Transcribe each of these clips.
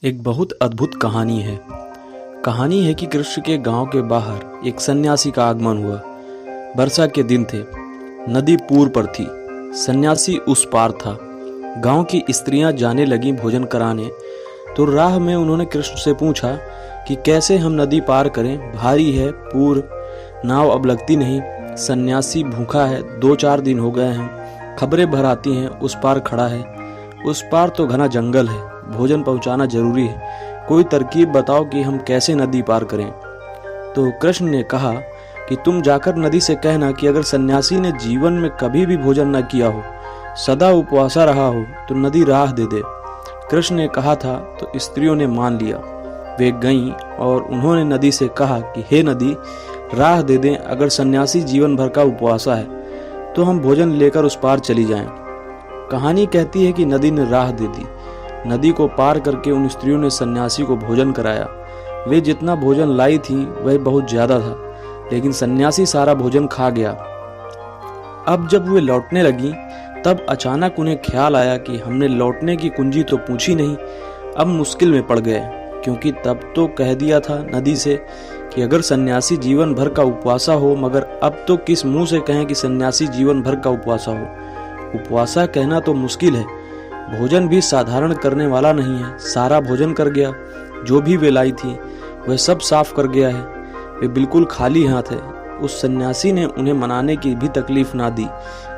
एक बहुत अद्भुत कहानी है। कहानी है कि कृष्ण के गांव के बाहर एक सन्यासी का आगमन हुआ। वर्षा के दिन थे, नदी पूर्व पर थी, सन्यासी उस पार था। गांव की स्त्रियां जाने लगी भोजन कराने, तो राह में उन्होंने कृष्ण से पूछा कि कैसे हम नदी पार करें, भारी है पूर, नाव अब लगती नहीं, सन्यासी भूखा है, 2-4 दिन हो गए हैं, खबरें भर आती हैं उस पार खड़ा है, उस पार तो घना जंगल है, भोजन पहुंचाना जरूरी है, कोई तरकीब बताओ कि हम कैसे नदी पार करें। तो कृष्ण ने कहा कि तुम जाकर नदी से कहना कि अगर सन्यासी ने जीवन में कभी भी भोजन न किया हो, सदा उपवासा रहा हो, तो नदी राह दे दे। कृष्ण ने कहा था तो स्त्रियों ने मान लिया। वे गईं और उन्होंने नदी से कहा कि हे नदी, राह दे दें, अगर सन्यासी जीवन भर का उपवासा है तो हम भोजन लेकर उस पार चली जाएं। कहानी कहती है कि नदी ने राह दे दी। नदी को पार करके उन स्त्रियों ने सन्यासी को भोजन कराया। वे जितना भोजन लाई थी वह बहुत ज्यादा था, लेकिन सन्यासी सारा भोजन खा गया। अब जब वे लौटने लगी तब अचानक उन्हें ख्याल आया कि हमने लौटने की कुंजी तो पूछी नहीं। अब मुश्किल में पड़ गए, क्योंकि तब तो कह दिया था नदी से कि अगर सन्यासी जीवन भर का उपवासा हो, मगर अब तो किस मुंह से कहें कि सन्यासी जीवन भर का उपवासा हो। उपवासा कहना तो मुश्किल है, भोजन भी साधारण करने वाला नहीं है। सारा भोजन कर गया, जो भी वे लाई थी वह सब साफ कर गया है। वे बिल्कुल खाली हाथ है। उस सन्यासी ने उन्हें मनाने की भी तकलीफ ना दी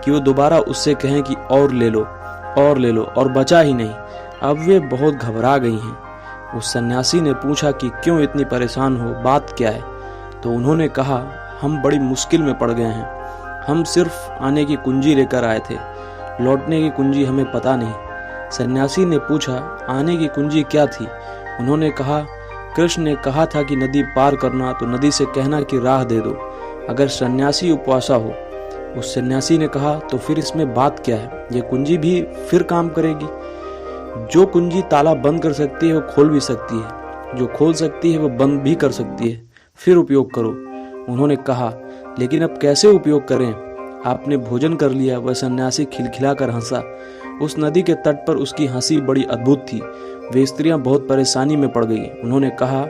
कि वो दोबारा उससे कहें कि और ले लो, और ले लो, और बचा ही नहीं। अब वे बहुत घबरा गई हैं। उस सन्यासी ने पूछा कि क्यों इतनी परेशान हो, बात क्या है। तो उन्होंने कहा, हम बड़ी मुश्किल में पड़ गए हैं। हम सिर्फ आने की कुंजी लेकर आए थे, लौटने की कुंजी हमें पता नहीं। सन्यासी ने पूछा, आने की कुंजी क्या थी। उन्होंने कहा, कृष्ण ने कहा था कि नदी पार करना, तो नदी से कहना कि राह दे दो, अगर सन्यासी उपवासा हो। उस सन्यासी ने कहा, तो फिर इसमें बात क्या है, ये कुंजी भी फिर काम करेगी। जो कुंजी ताला बंद कर सकती है वो खोल भी सकती है, जो खोल सकती है वो बंद भी कर सकती है, फिर उपयोग करो। उन्होंने कहा, लेकिन अब कैसे उपयोग करें, आपने भोजन कर लिया। वह सन्यासी खिलखिलाकर हंसा। उस नदी के तट पर उसकी हंसी बड़ी अद्भुत थी। वे स्त्रियां बहुत परेशानी में पड़ गई। उन्होंने कहा,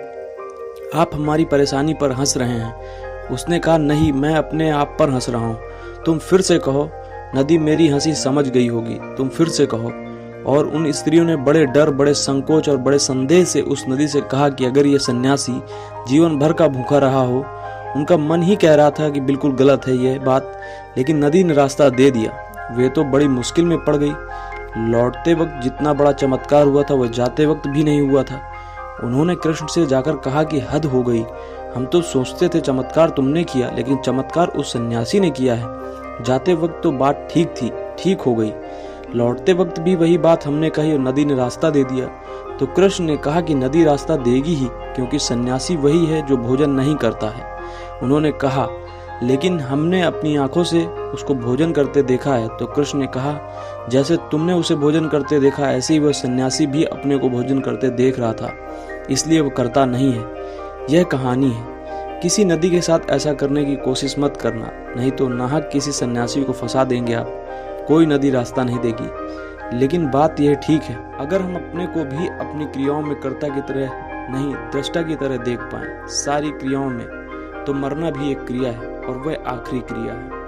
आप हमारी परेशानी पर हंस रहे हैं। उसने कहा, नहीं, मैं अपने आप पर हंस रहा हूँ। तुम फिर से कहो। नदी मेरी हंसी समझ गई होगी, तुम फिर से कहो। और उन स्त्रियों ने बड़े डर, बड़े संकोच और बड़े संदेह से उस नदी से कहा कि अगर ये सन्यासी जीवन भर का भूखा रहा हो, उनका मन ही कह रहा था कि बिल्कुल गलत है यह बात, लेकिन नदी ने रास्ता दे दिया। वे तो बड़ी मुश्किल में पड़ गई। लौटते वक्त जितना बड़ा चमत्कार हुआ था वह जाते वक्त भी नहीं हुआ था। उन्होंने कृष्ण से जाकर कहा कि हद हो गई, हम तो सोचते थे चमत्कार तुमने किया, लेकिन चमत्कार उस सन्यासी ने किया है। जाते वक्त तो बात ठीक थी, ठीक हो गई, लौटते वक्त भी वही बात हमने कही और नदी ने रास्ता दे दिया। तो कृष्ण ने कहा कि नदी रास्ता देगी ही, क्योंकि सन्यासी वही है जो भोजन नहीं करता है। उन्होंने कहा, लेकिन हमने अपनी आंखों से उसको भोजन करते देखा है। तो कृष्ण ने कहा, जैसे तुमने उसे भोजन करते देखा, ऐसे ही वह सन्यासी भी अपने को भोजन करते देख रहा था, इसलिए वह करता नहीं है। यह कहानी है। किसी नदी के साथ ऐसा करने की कोशिश मत करना, नहीं तो नाहक किसी सन्यासी को फंसा देंगे आप। कोई नदी रास्ता नहीं देगी। लेकिन बात यह ठीक है, अगर हम अपने को भी अपनी क्रियाओं में कर्ता की तरह नहीं, दृष्टा की तरह देख पाएं सारी क्रियाओं में, तो मरना भी एक क्रिया है और वह आखिरी क्रिया है।